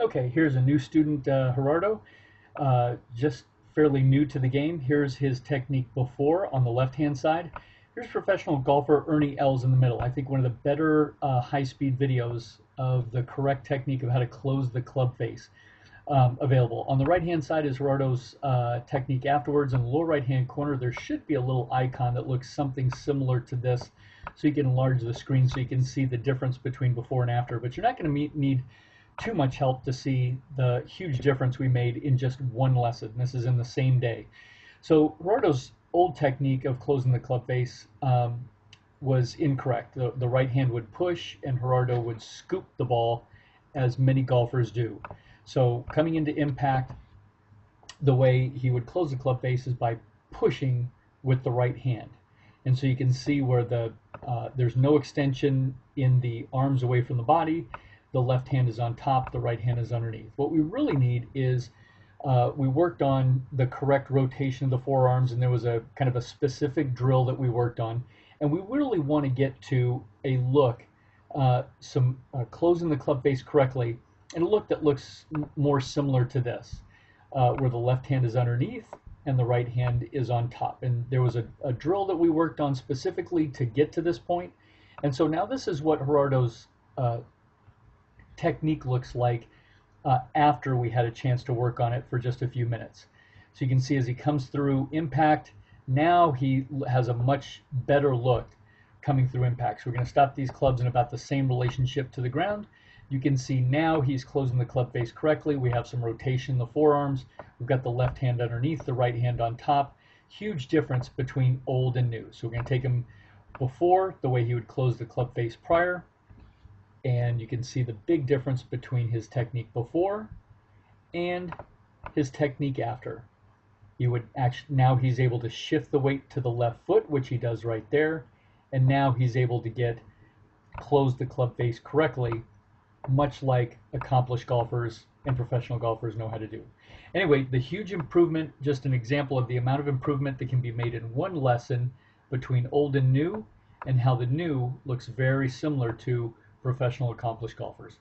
Okay, here's a new student, Gerardo, just fairly new to the game. Here's his technique before on the left-hand side. Here's professional golfer Ernie Els in the middle. I think one of the better high-speed videos of the correct technique of how to close the club face available. On the right-hand side is Gerardo's technique afterwards. In the lower right-hand corner, there should be a little icon that looks something similar to this, so you can enlarge the screen so you can see the difference between before and after. But you're not going to need too much help to see the huge difference we made in just one lesson. This is in the same day. So Gerardo's old technique of closing the club face was incorrect. The right hand would push and Gerardo would scoop the ball, as many golfers do. So coming into impact, the way he would close the club face is by pushing with the right hand. And so you can see where there's no extension in the arms away from the body. The left hand is on top, the right hand is underneath. What we really need is, we worked on the correct rotation of the forearms, and there was a kind of a specific drill that we worked on. And we really want to get to a look, closing the club face correctly, and a look that looks more similar to this, where the left hand is underneath and the right hand is on top. And there was a drill that we worked on specifically to get to this point. And so now this is what Gerardo's technique looks like after we had a chance to work on it for just a few minutes. So you can see as he comes through impact, now he has a much better look coming through impact. So we're going to stop these clubs in about the same relationship to the ground. You can see now he's closing the club face correctly. We have some rotation in the forearms. We've got the left hand underneath, the right hand on top. Huge difference between old and new. So we're going to take him before, the way he would close the club face prior. And you can see the big difference between his technique before and his technique after. He would actually, now he's able to shift the weight to the left foot, which he does right there. And now he's able to close the club face correctly, much like accomplished golfers and professional golfers know how to do. Anyway, the huge improvement, just an example of the amount of improvement that can be made in one lesson between old and new, and how the new looks very similar to professional accomplished golfers.